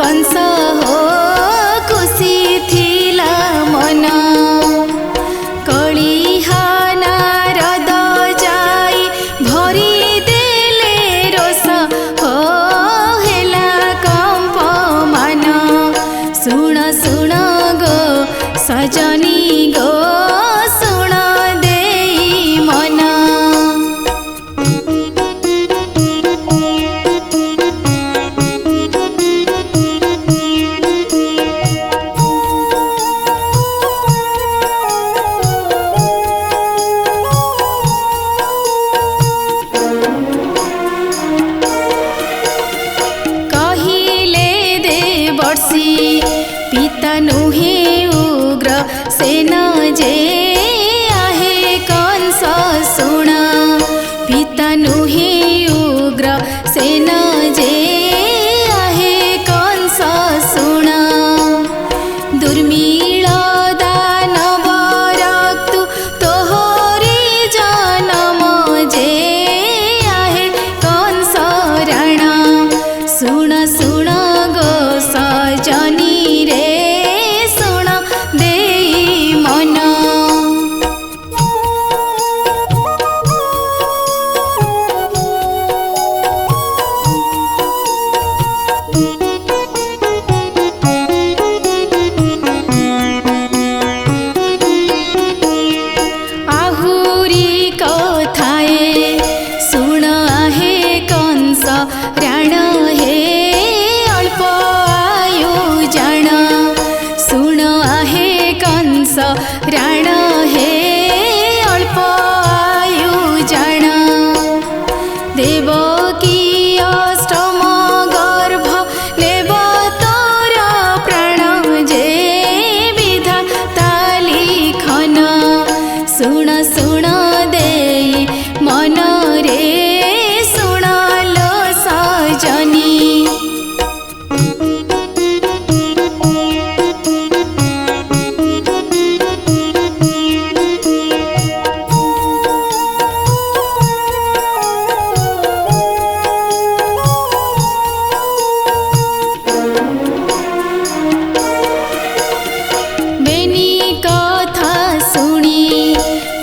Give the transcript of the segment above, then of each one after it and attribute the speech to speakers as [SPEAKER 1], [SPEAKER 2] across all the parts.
[SPEAKER 1] कंस हो खुशी थिला मन कलिहा नारद जाई भरी देले रोष हो हेला कंप मान सुण सुण गो सजनी गो सुण देई मन पिता नुहे उग्र सेना जे आहे कंस सुण पिता नुहे उग्र सेना जे आहे कंस सुण दुर्मिळ दानव रक्तु तोहरे जनम जे आहे कंस रण सुण सुण गो सजनी रे सुण देई मन आहुरी कथाए सुण आहे कंस राण हे अल्प आयु जान सुण आहे कंस राण हे अल्प आयु जान देवकी अष्टम गर्भ लेब तोर प्राण जे विधाता लिखन सुण सुण देई मन रे सुण लो सजनी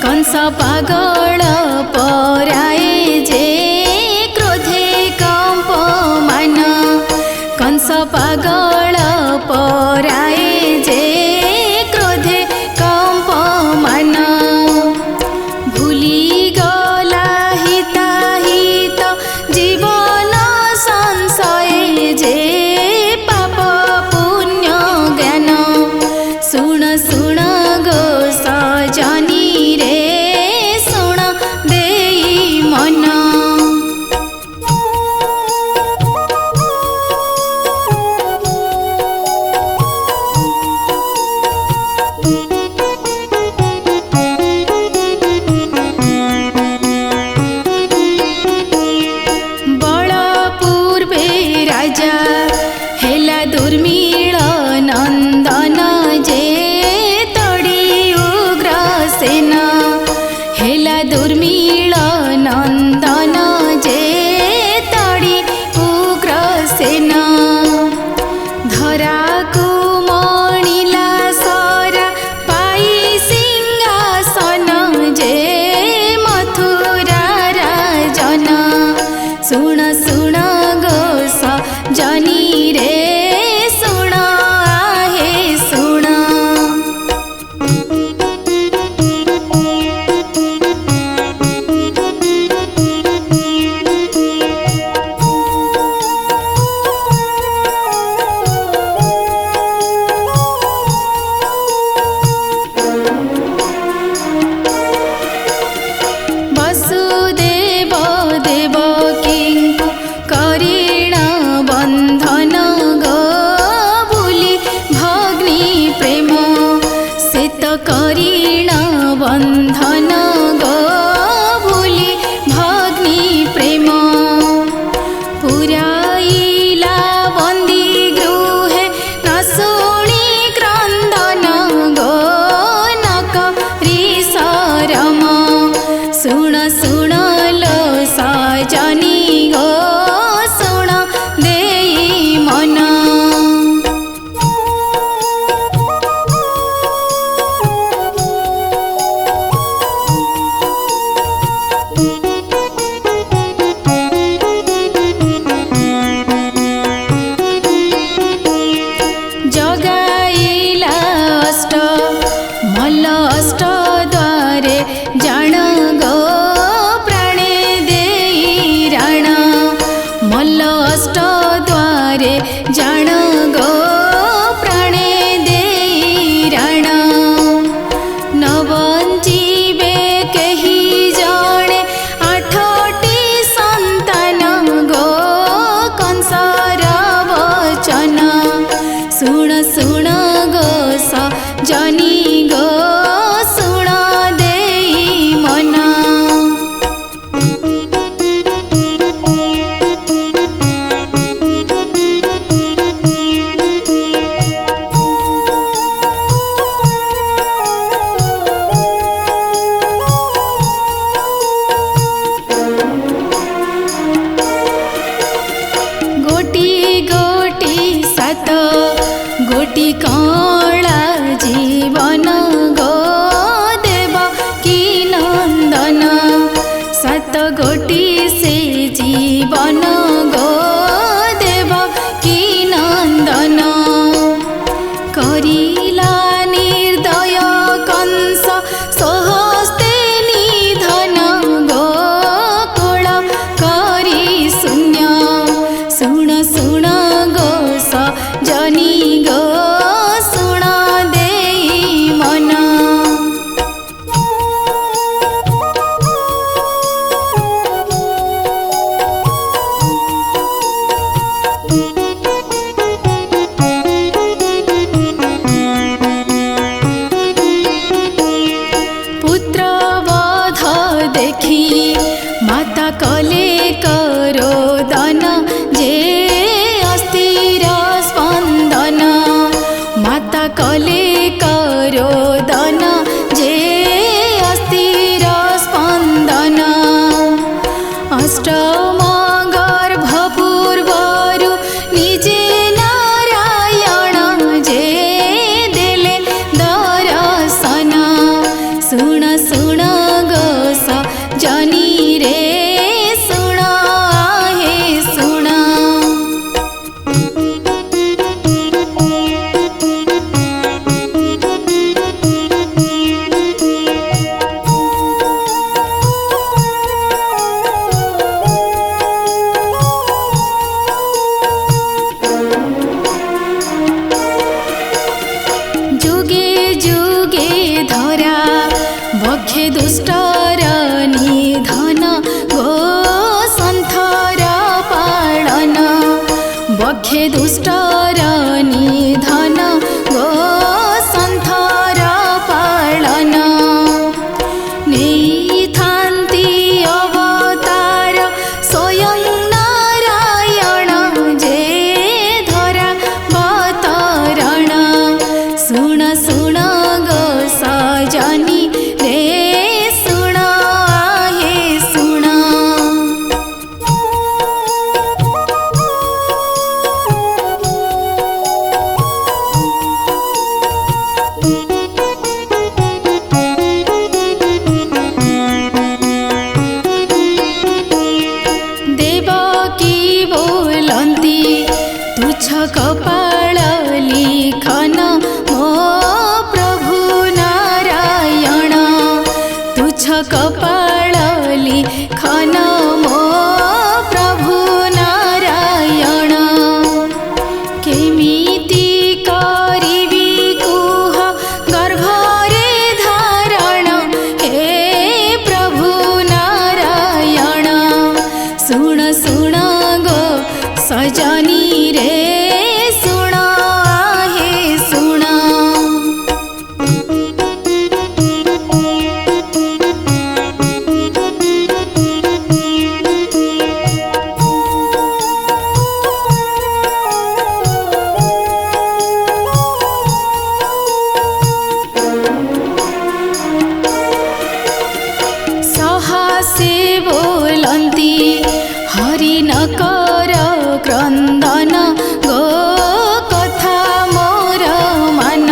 [SPEAKER 1] कंस पागल पराए जे क्रोधे कंप मान कंस पागल पराए जे क्रोधे कंप मान भूली गला हिता हित जीवन संशय जे पाप पुण्य ज्ञान सुण सुण गो सजनी रे सुण देई मन बड़ पूर्वे राजा हेला दुर्मिळ नंदन जे तड़ी उग्र सेना हेला दुर्मिळ नंदन जे तड़ी उग्र सेना धरा को मणिला सरा पाई सिंहासन जे मथुरा राजन सुण सुण गो सजनी रे सुण आहे सुण वसुदेव देवकी करी मल्ल अष्ट द्वारे जान गो प्राणे देई राण न बंचिबे केही जणे आठटी संतान गो कंसर वचन सुण सुण गो सजनी गो सुण देई मन गोटी कला जीवन गो देव की नंदन सात गोटी से जीवन गो देव की नंदन करिला निर्दय कंस सहस्ते निधन गो कोल करी शून्य सुण सुण गो सजनी गो सुण देई मन पुत्रवध देखी माता कले करो दन जे अस्थिर स्पंदन माता कले करो दन जे अस्थिर स्पंदन अष्टम गर्भपूर्वरु निजे नारायण जे देले दर्शन सुण सुण गो सजनी रे सुण हे सुण जुगे जुगे धरा बक्षे दुष्टर निधन गो संथर पालन बक्षे दुष्टर निधन गो संथर पालन नेइथान्ति अवतार स्वयं नारायण जे धरा बतरण सुण सुण गो सजनी रे सुण हे सुण देवकी बोलन्ती तुच्छ कपाल लिखन मो प्रभु नारायण तुच्छ कपाल लिखन मो प्रभु नारायण केमिति करिबी कुह गर्भरे धारण हे प्रभु नारायण सुण सुण गो सजनी रे सुण हे सुण सहसे बोलन्ती हरि न कर क्रन्दन गो कथा मोर मान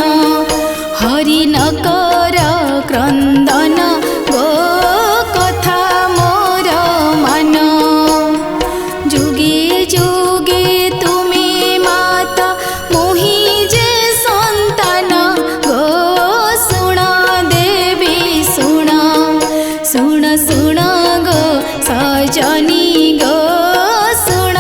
[SPEAKER 1] हरि न कर क्रन्दन गो कथा मोर मान जुगे जुगे तुमे माता मोहि जे संतान गो सुण देवी सुण सुण सुण गो सजनी गो सुण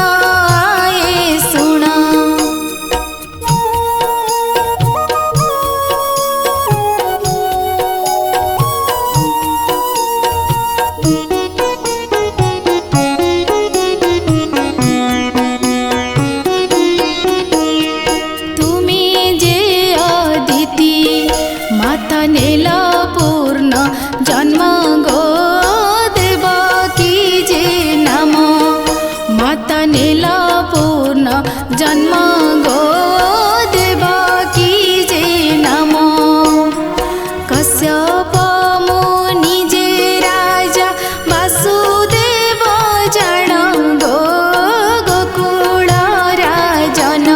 [SPEAKER 1] जन्म गो देवकी जे नाम कश्यप मुनि जे राजा वासुदेव जान गो गोकुल राजन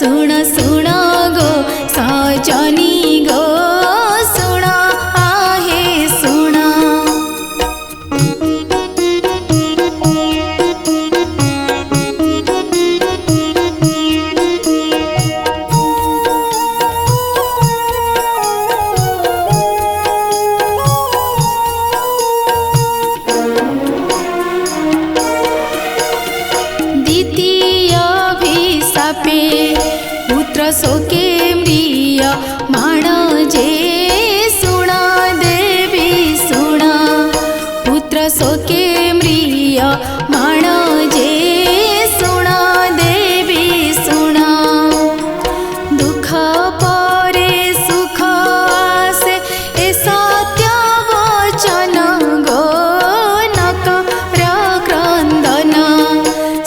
[SPEAKER 1] सुण सुण गो सजनी गो सुण आहे सुण द्वितीयाभिशापे पुत्र शोके म्रिय माण जे सुण देवी सुण पुत्र शोके म्रिय माण जे सुण देवी सुण दुख परे सुख आसे ए सत्य वचन गो नकर क्रंदन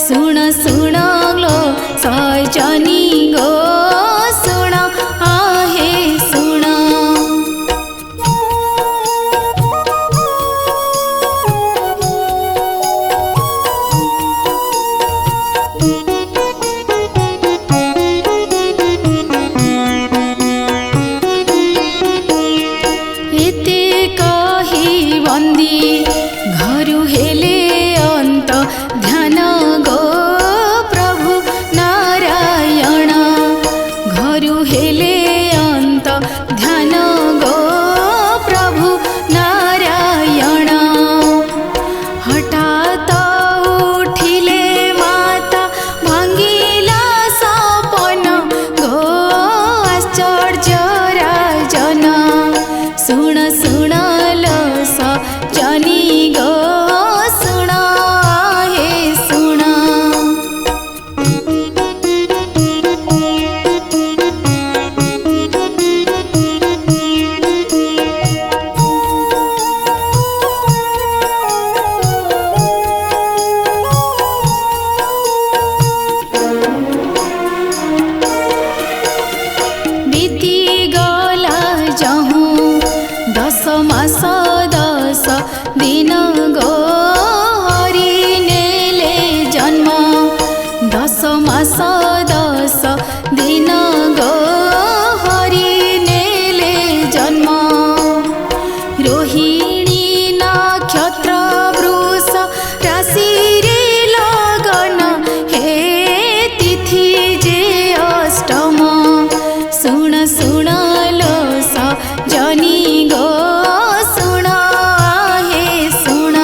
[SPEAKER 1] सुण सुण लो सजनी गो सुण आहे सुण एते कही बंदी घरु हेले अंत ध्यान गो प्रभु नारायण घरु हेले अंत ध्यान गो प्रभु नारायण हठात उठिले माता भांगिला सपन गो आश्चर्य राजन सुण सुण लो सजनी गो सुण आहे सुण बीती गला जहूँ 10 मास 10 दिन गो हरि नेले जन्म 10 मास 10 दिन गो हरि नेले जन्म रोहिणी नक्षत्र वृष राशि रे लगन हे तिथि जे अष्टम सुण सुण लो सजनी गो सुण आहे सुण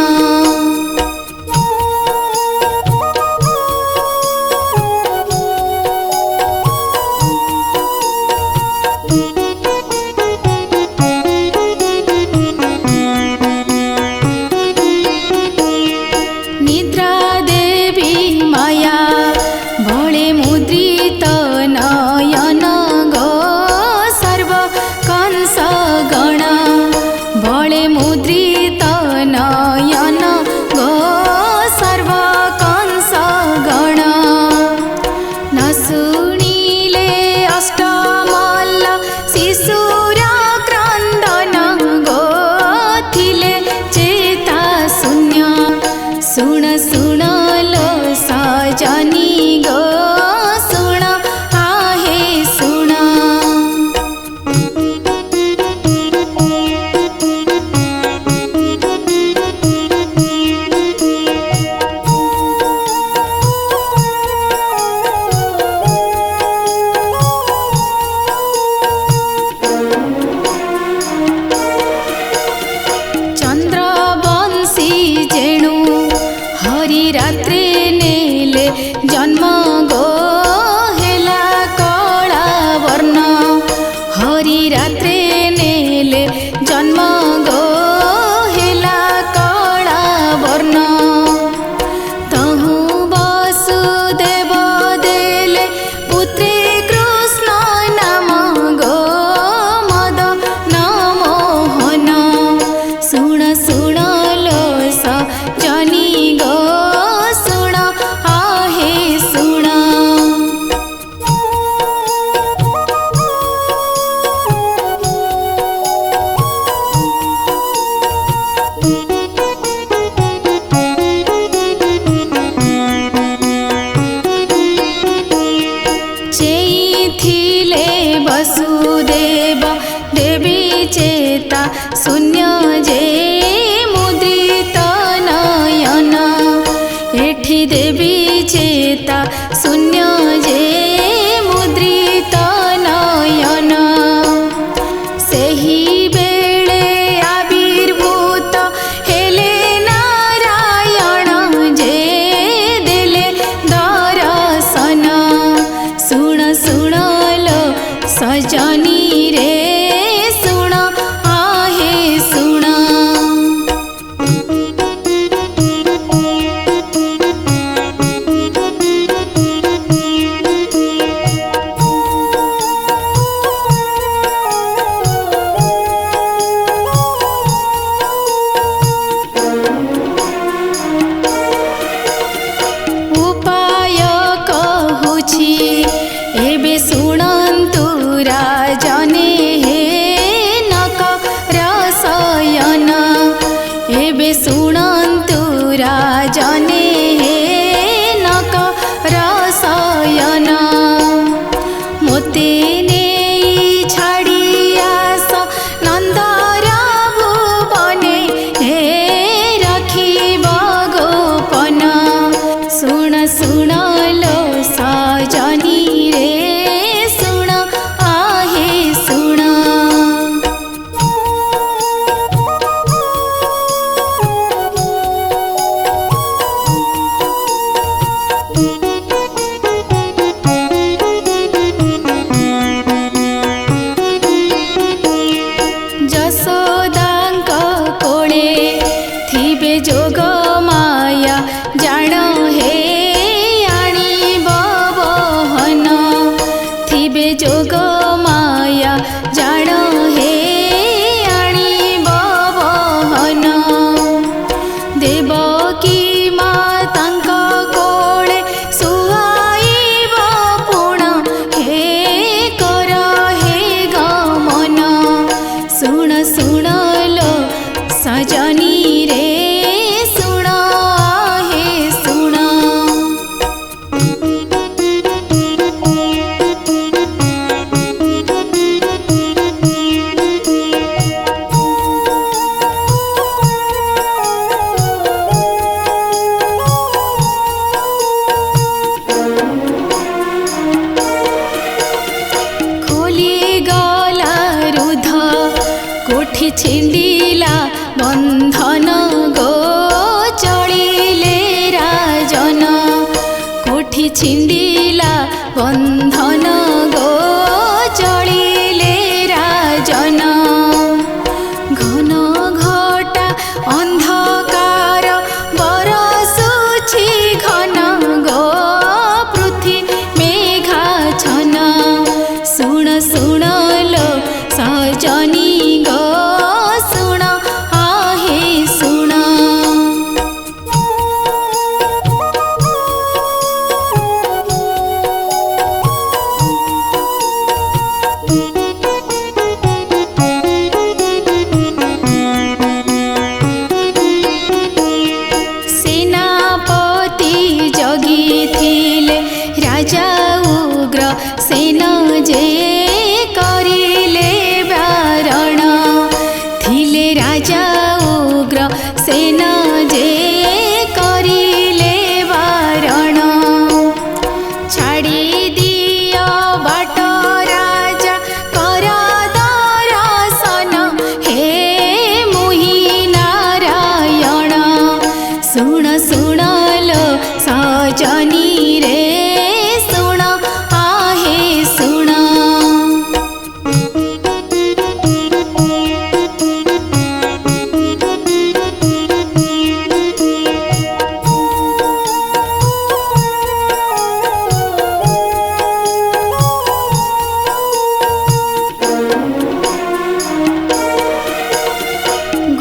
[SPEAKER 1] निद्रा देवी माया भोले मुद्रित नयन गो सर्व कंस गण भोले मुद्रित नयन गो सर्व कंस गण न सुनिले अष्टमल्ल शिशुर क्रंदन गो थिले चेता शून्य सुण सुण लो सजनी गो सुण आहे सुण चंद्रवंशी जेणु हरि रात्रि नेले जन्म गो हेला कला वर्ण हरि रात्रि नेले जन्म गो हेला कला वर्ण तहु वसुदेव देले पुत्री कृष्ण नाम गो मद मोहन सुण सुण लो सजनी गो सुण आहे सुण देवी चेता शून्य जे मुद्रित नयन सेही बेले आविर्भूत हेले नारायण जे देले दर्शन सुण सुण लो सजनी रे सुण आहे सुण उपाय कहुछि एबे शुणन्तु राजने हे नक रसयन एबे शुणन्तु राजने हे नक रसयन मोते नेई छाड़ी आस नंदर भुवने हे रखिब गोपन सुण सुण लो सजनी रे सुण आहे सुण जसोदांक कोळे थिबे जोग माया जाण हे आनिब बहन थिबे जोग माया जाण हे आनिब बहन देवकी मातांक कोळे सुहाइब पुण हे कर हे गमन सुण सुण लो सजनी रे सुण आहे सुण खोली गला रुध कोठी छिंडिला बंधन गो चलिले राजन कोठी छिंडिला बंधन गो चलिले राजन घन घटा अंधकार बरसुछि घन गो पृथ्वी मेघाच्छन सुण सुण लो सजनी गो सुण आहे सुण सेनापति जगिथिले राजा उग्र सेन जे करिले बारण थिले राजा उग्र सेन जे करिले बारण छाड़ी दियो बाट राजा कर दर्शन हे मुहि नारायण सुण सुण लो सजनी रे सुण आहे सुण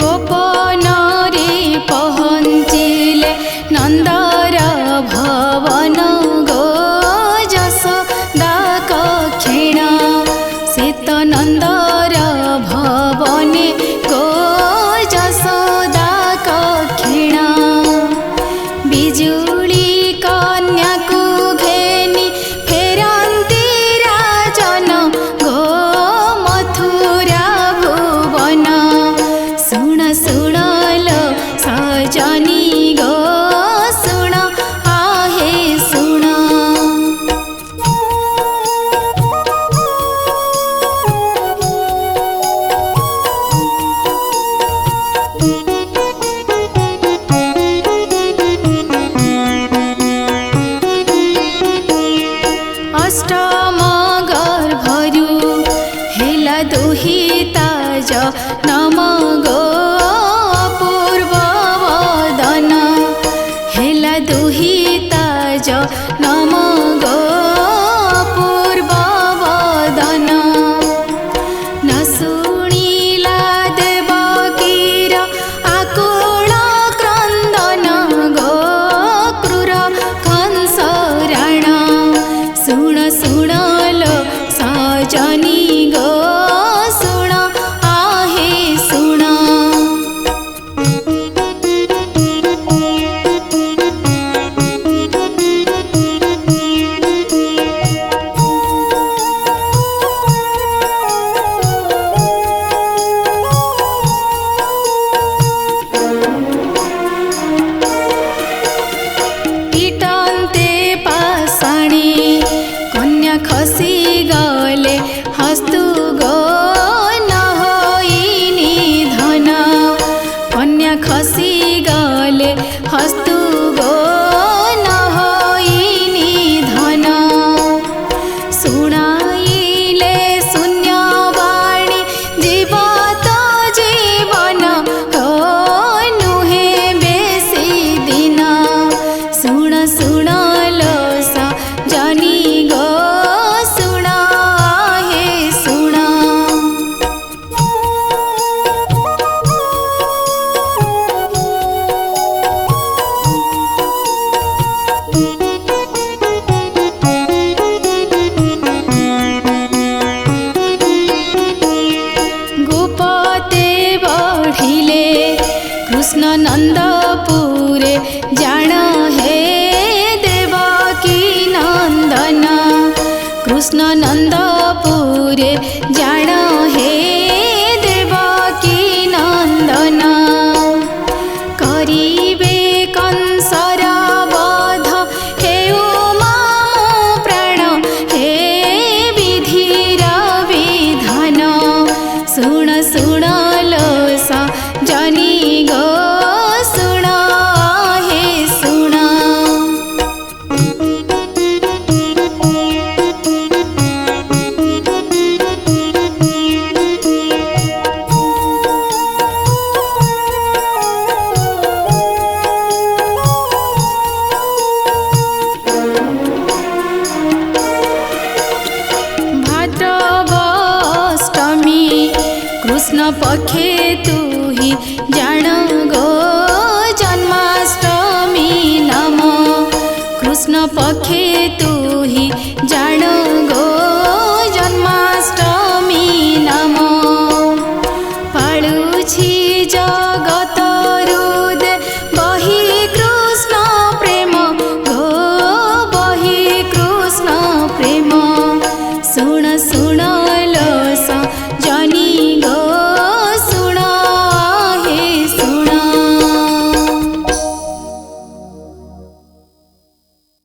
[SPEAKER 1] गोपन रे पहुँचिले नंदर भवन गो जसोदा कक्षिण श्वेत नंदर भवने गो जसोदा कक्षिण बिजुली कन्या को घेनी फेरंती राजन गो मथुरा भुवन सुण सुण लो सजनी गो सुण दुहिता जनम गो पूर्व वदन न शुणिला देवकीर आकुल क्रंदन गो क्रूर कंस राण शुण शुण लो सजनी गो शुण आहे शुण पिटन्ते पाषाणी कन्या खसी गले हस्तु गो न होई निधन कन्या खसी गले हस्तु गो न होई निधन शुणाइले शून्यवाणी जीवत जीवन हो नुहे बेसी दिन शुण शुण लो सजनी गो शुण आहे शुण गोपते बढ़िले कृष्ण नंदपुरे जान हे देवकी नंदन कृष्ण नंदपुरे जान हे देवकी नंदन करिबे कंसर वध हे उमा प्राण हे विधिर विधान शुण शुण लो सजनी गो शुण आहे शुण भाद्रवाष्टमी कृष्ण पक्षे तू ही जान